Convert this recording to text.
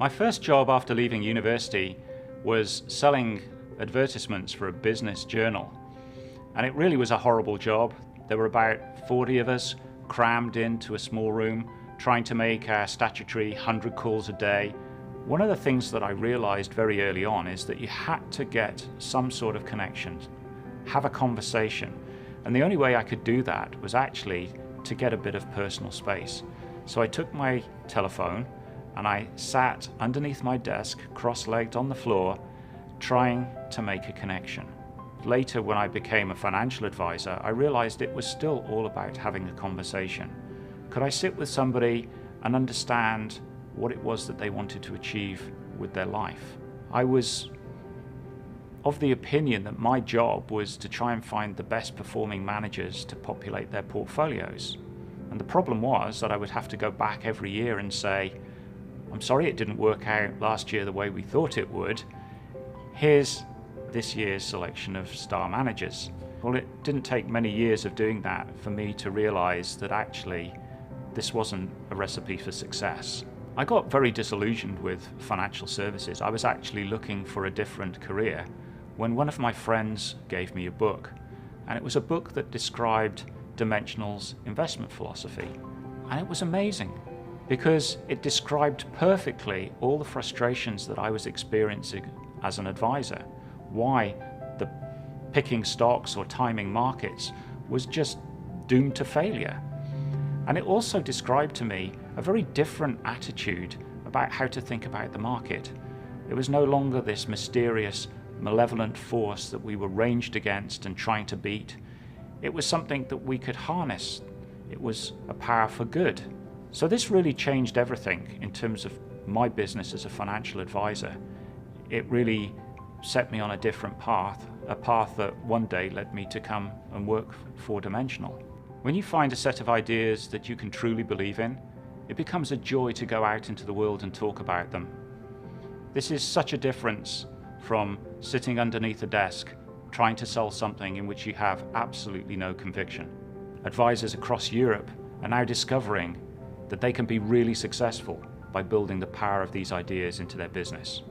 My first job after leaving university was selling advertisements for a business journal. And it really was a horrible job. There were about 40 of us crammed into a small room trying to make a statutory 100 calls a day. One of the things that I realized very early on is that you had to get some sort of connection, have a conversation. And the only way I could do that was actually to get a bit of personal space. So I took my telephone and I sat underneath my desk, cross-legged on the floor, trying to make a connection. Later, when I became a financial advisor, I realized it was still all about having a conversation. Could I sit with somebody and understand what it was that they wanted to achieve with their life? I was of the opinion that my job was to try and find the best performing managers to populate their portfolios. And the problem was that I would have to go back every year and say, I'm sorry it didn't work out last year the way we thought it would. Here's this year's selection of star managers. Well, it didn't take many years of doing that for me to realize that actually this wasn't a recipe for success. I got very disillusioned with financial services. I was actually looking for a different career when one of my friends gave me a book. And it was a book that described Dimensional's investment philosophy. And it was amazing because it described perfectly all the frustrations that I was experiencing as an advisor. Why the picking stocks or timing markets was just doomed to failure. And it also described to me a very different attitude about how to think about the market. It was no longer this mysterious, malevolent force that we were ranged against and trying to beat. It was something that we could harness. It was a power for good. So this really changed everything in terms of my business as a financial advisor. It really set me on a different path, a path that one day led me to come and work for Dimensional. When you find a set of ideas that you can truly believe in, it becomes a joy to go out into the world and talk about them. This is such a difference from sitting underneath a desk trying to sell something in which you have absolutely no conviction. Advisors across Europe are now discovering that they can be really successful by building the power of these ideas into their business.